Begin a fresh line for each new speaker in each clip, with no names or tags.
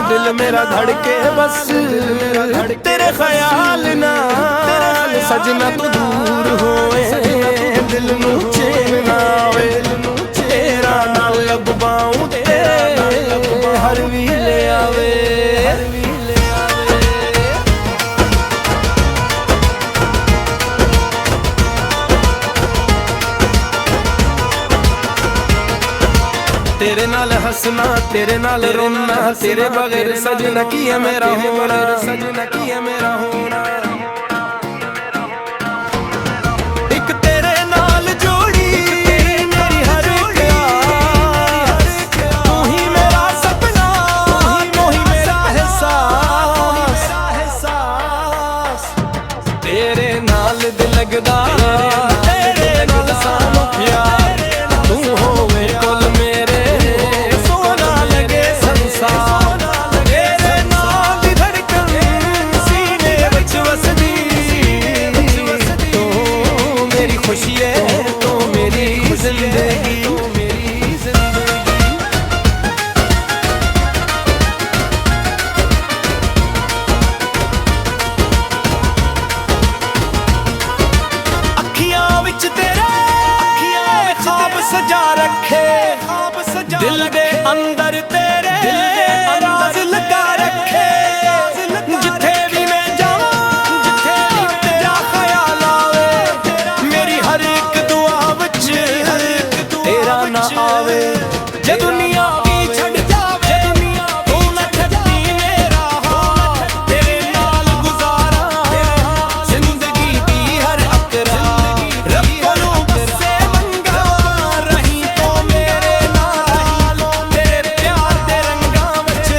दिल मेरा धड़के बस तेरे ख्याल नाल सजना तू दूर होए दिल नू चैन ना आवे तेरा नाल लब बाऊं ते हर वीले आवे तेरे नाल हंसना तेरे नाल रोना तेरे बगैर सजना की है मेरा होना सजना की है मेरा होना एक तेरे नाल जोड़ी मेरी हर प्यास तू ही मेरा सपना तू ही मेरा एहसास तेरे नाल दिल लगदा तेरे नाल सानू प्यार तू होवे कोल खुशी है तो मेरी जिंदगी अखियां विच तेरे ख्वाब सजा रखे दिल दे अंदर तेरे राज लगा रखे जिथे भी मैं जावां तेरा ख्याल आवे मेरी हर एक दुआ विच तेरा ना आवे जे दुनिया भी छड़ जावे तू ना छड्डी मेरा हाथ तेरे नाल गुजारा जिंदगी दी हर अकरा रब कोलों बसे मंगा रही तो मेरे नाल तेरे प्यार दे रंगां विच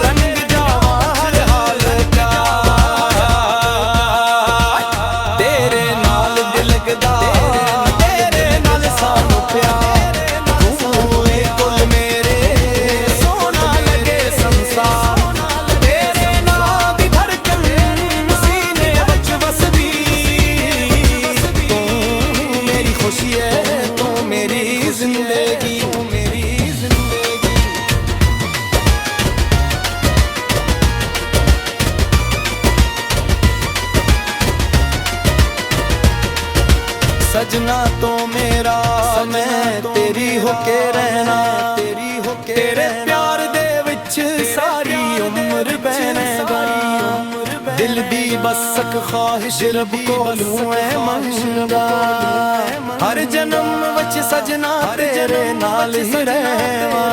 रंग जावां हर हाल का तेरे नाल दिल लगदा तेरे नाल सानू प्यार सजना तो मेरा मैं तेरी होके रहना तेरे प्यार दे विच सारी उम्र बहना दिल दी बस एक ख्वाहिश रब कोलों है मंगा हर जन्म विच सजना तेरे नाल ही रहना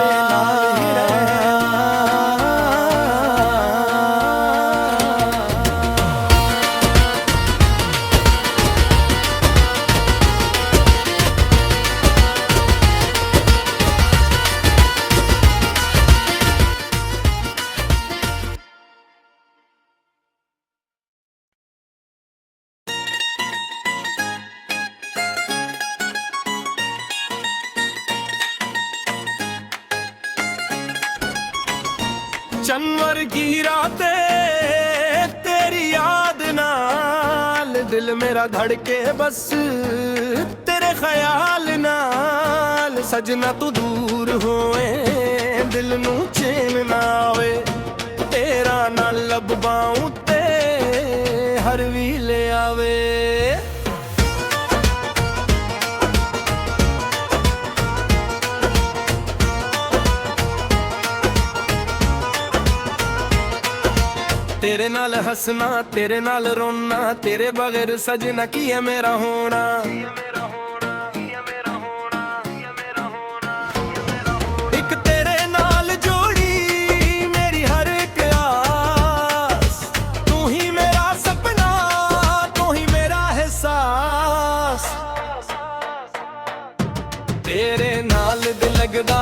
चन्वर की रातें तेरी याद नाल दिल मेरा धड़के बस तेरे ख्याल नाल सजना तू दूर होए दिल नू चैन ना आवे तेरा नाल लब बाऊं ते हर वीले आवे तेरे नाल हंसना तेरे नाल रोना तेरे बगैर सजना की है मेरा होना एक तेरे नाल जोड़ी मेरी हर प्यास तू ही मेरा सपना तू ही मेरा एहसास तेरे नाल दिल लगदा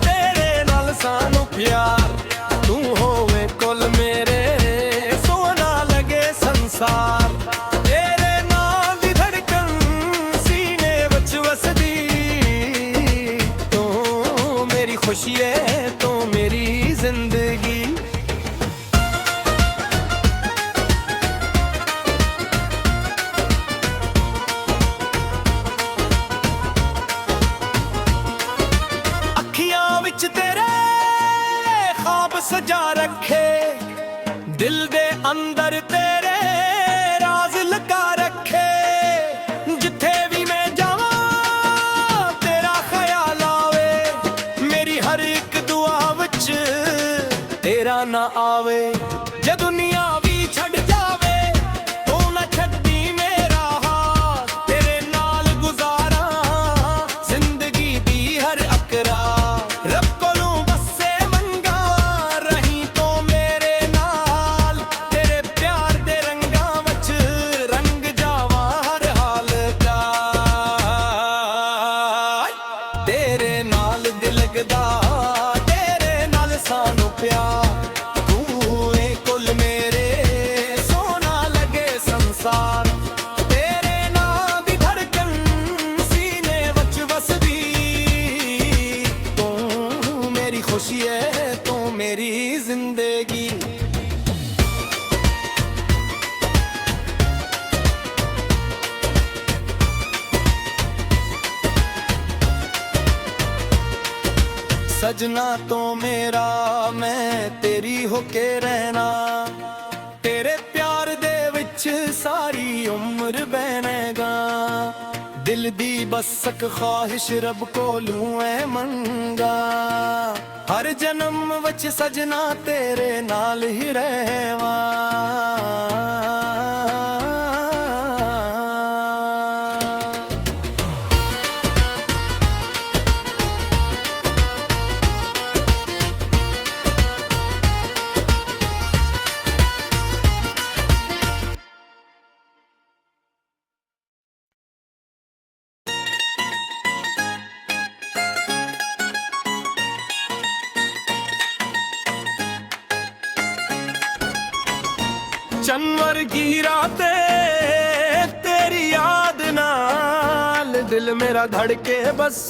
तेरे नाल सानू प्यार तू होवे कोल मेरे तेरे नाल दी धड़कन सीने विच वसदी तू मेरी खुशी है तू मेरी जिंदगी अखियां विच तेरे ख्वाब सजा रखे, दिल दे अंदर तेरे राज लगा रखे। जिथे भी मैं जावा तेरा ख्याल आवे, मेरी हर एक दुआ विच तेरा ना आवे। जे दुनिया भी छड़ जावे तू ना छड्डी मेरा हाथ, तेरे नाल गुजारा जिंदगी दी हर अकरा। रब कोलों बस्से मंगा रही तो मेरे नाल, तेरे प्यार दे रंगां विच रंग जावा हर हाल दा। तेरे नाल दिल लगदा, तेरे नाल सानू प्यार, तेरे नाम दी धड़कन सीने वच वसदी। तू मेरी खुशी है, तू मेरी जिंदगी। सजना तो मेरा मैं तेरी होके रहना, तेरे प्यार दे विच सारी उम्र बहनेगा। दिल दी बस एक ख्वाहिश रब कोलू है मंगा, हर जन्म विच सजना तेरे नाल ही रहवा। चन्वर की रातें तेरी याद नाल, दिल मेरा धड़के बस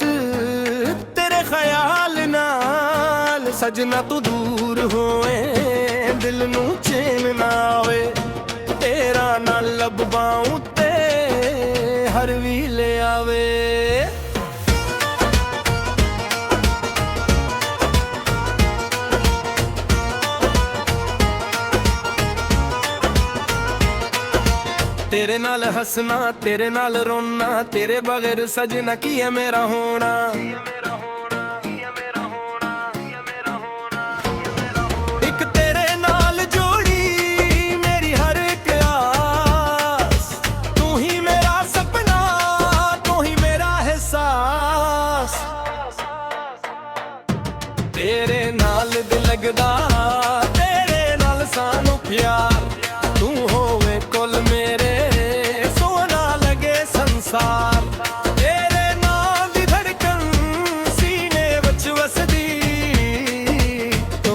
तेरे ख्याल नाल। सजना तू दूर होए दिल नू चैन ना आवे, तेरा ना लब पाऊं ते हर वीले आवे। तेरे नाल हंसना, तेरे नाल रोना, तेरे बगैर सजना की है मेरा होना। एक तेरे नाल जोड़ी मेरी हर एक आस, तू ही मेरा सपना, तू ही मेरा एहसास। तेरे नाल दिल लगदा, तेरे नाल सानू प्यार, तू होवे कोल मेरे संसार। तेरे नाम दी धड़कन सीने वच वसदी, तू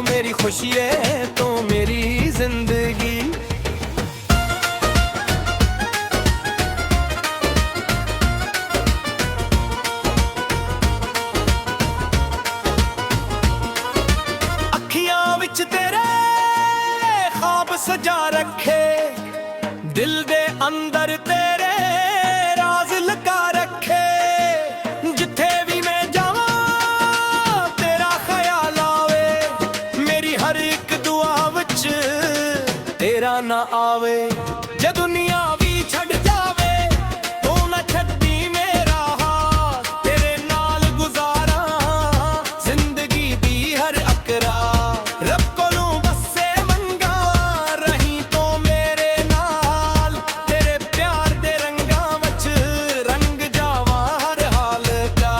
मेरी खुशी है, तू मेरी जिंदगी। अखियां विच तेरे ख्वाब सजा रखे, दिल दे अंदर तेरे राज लगा रखे। जिथे भी मैं जावा तेरा ख्याल आवे, मेरी हर एक दुआ विच तेरा ना आवे। जे दुनिया भी छड़ जावे तू ना छड्डी मेरा हाथ, तेरे नाल गुजारा जिंदगी दी हर अकरा। रब कोलों बस्से मंगा रही तो मेरे नाल, तेरे प्यार दे रंगां विच रंग जावा हर हाल दा।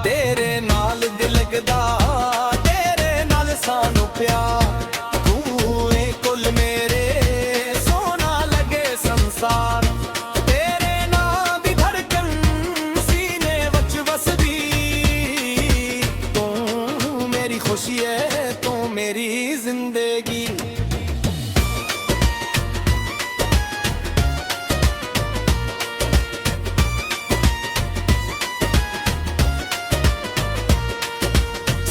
तेरे नाल दिल लगदा, तेरे नाल सानू प्यार, तेरे नाम दी धड़कन सीने वच वसदी। तू मेरी खुशी है, तू मेरी जिंदगी।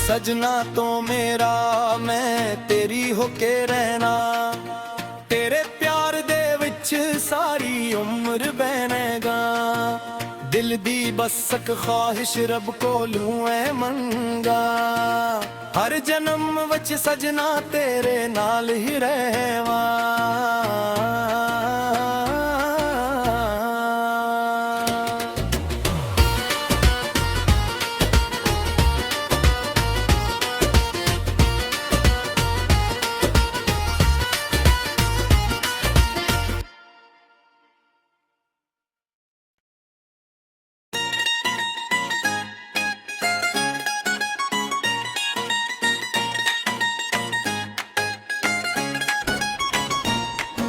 सजना तो मेरा मैं तेरी होके रहना, तेरे प्यार दे विच सारी उम्र बहनेगा। दिल दी बसक ख्वाहिश रब कोलू ऐ मंगा हर जन्म वच सजना तेरे नाल ही रहवा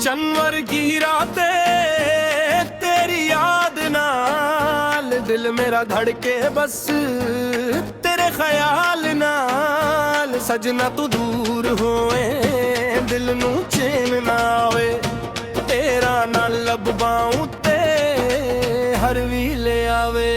चन्वर की रातें तेरी याद नाल दिल मेरा धड़के बस तेरे ख्याल नाल सजना तू दूर होए दिल नू चैन ना आवे तेरा ना लब बाऊं ते हर वीले आवे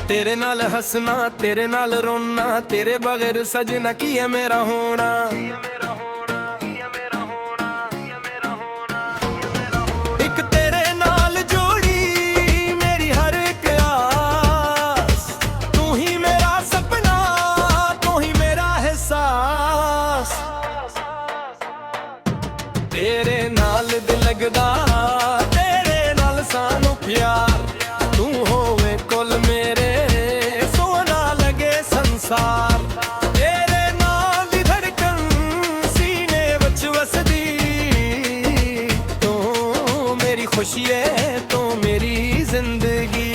तेरे नाल हंसना तेरे नाल रोना तेरे बगैर सजना की है मेरा होना एक तेरे नाल जोड़ी मेरी हर एक आस तू ही मेरा सपना तू ही मेरा एहसास तेरे नाल दिल लगदा तेरे नाल सानू प्यार तू होवे कोल मेरे तेरे नाल दी धड़कन सीने वच वसदी तू मेरी खुशी है तू मेरी जिंदगी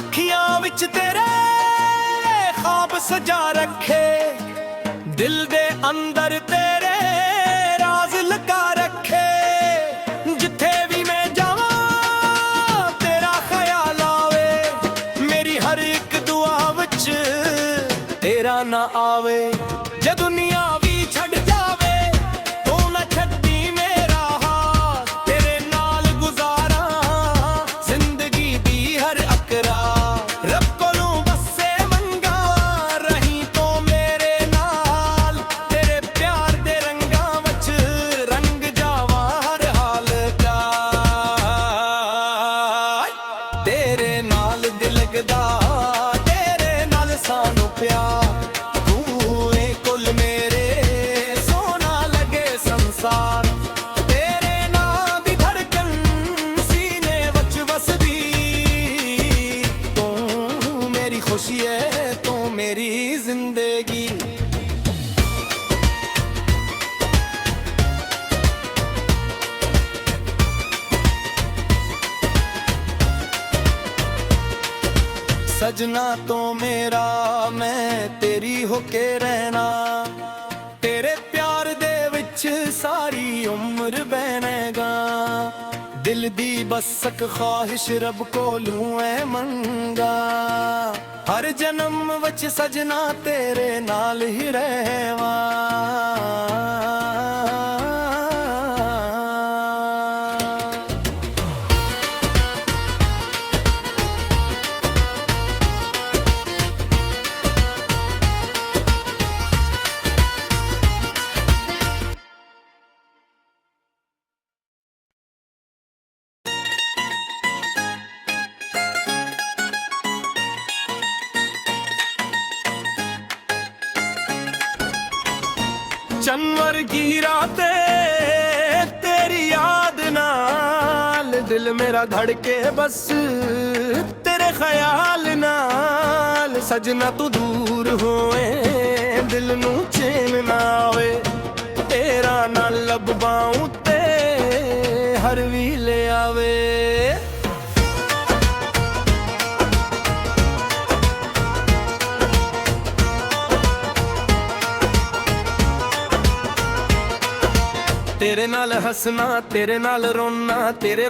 अखियां विच तेरे ख्वाब सजा रखे दिल दे अंदर तेरे तेरा ना आवे जे दुनिया भी छड़ जावे तू ना छड्डी मेरा हाथ तेरे नाल गुजारा जिंदगी दी हर अकरा रब कोलों बसे मंगा रही तो मेरे नाल तेरे प्यार दे रंगा वच रंग जावा हर हाल का तेरे नाल दिल लगदा तेरे नाल सानू प्यार तेरे नाल दी धड़कन सीने वच वसदी तू मेरी खुशी है तू मेरी जिंदगी सजना तो मेरा मैं तेरी होके रहना तेरे प्यार दे विच सारी उम्र बहनेगा दिल दी बसक ख्वाहिश रब कोलू ऐ मंगा हर जन्म वच सजना तेरे नाल ही रहवा चन्वर की रातें तेरी याद नाल दिल मेरा धड़के बस तेरे ख्याल नाल सजना तू दूर होए दिल नू चैन ना आवे तेरा ना लब बाऊं ते हर वीले आवे तेरे नाल हंसना तेरे नाल रोना तेरे